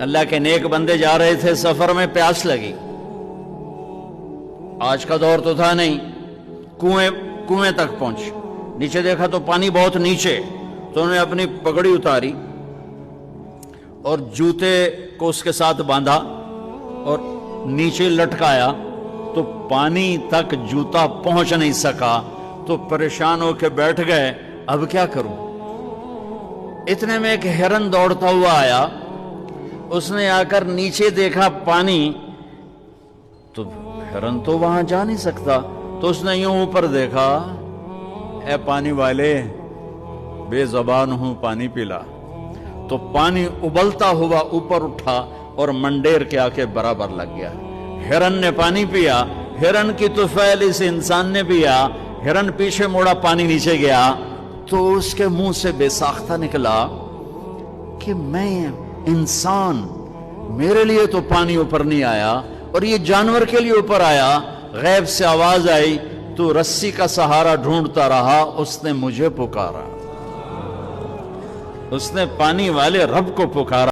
اللہ کے نیک بندے جا رہے تھے سفر میں، پیاس لگی، آج کا دور تو تھا نہیں، کنویں تک پہنچ، نیچے دیکھا تو پانی بہت نیچے، تو انہوں نے اپنی پگڑی اتاری اور جوتے کو اس کے ساتھ باندھا اور نیچے لٹکایا، تو پانی تک جوتا پہنچ نہیں سکا، تو پریشان ہو کے بیٹھ گئے، اب کیا کروں؟ اتنے میں ایک ہرن دوڑتا ہوا آیا، اس نے آ کر نیچے دیکھا پانی، تو ہرن تو وہاں جا نہیں سکتا، تو اس نے یوں اوپر دیکھا، اے پانی والے بے زبان ہوں پانی پلا، تو پانی ابلتا ہوا اوپر اٹھا اور منڈیر کے آ کے برابر لگ گیا۔ ہرن نے پانی پیا، ہرن کی طفیل اس انسان نے پیا، ہرن پیچھے موڑا، پانی نیچے گیا، تو اس کے منہ سے بے ساختہ نکلا کہ میں انسان، میرے لیے تو پانی اوپر نہیں آیا اور یہ جانور کے لیے اوپر آیا۔ غیب سے آواز آئی، تو رسی کا سہارا ڈھونڈتا رہا، اس نے مجھے پکارا، اس نے پانی والے رب کو پکارا۔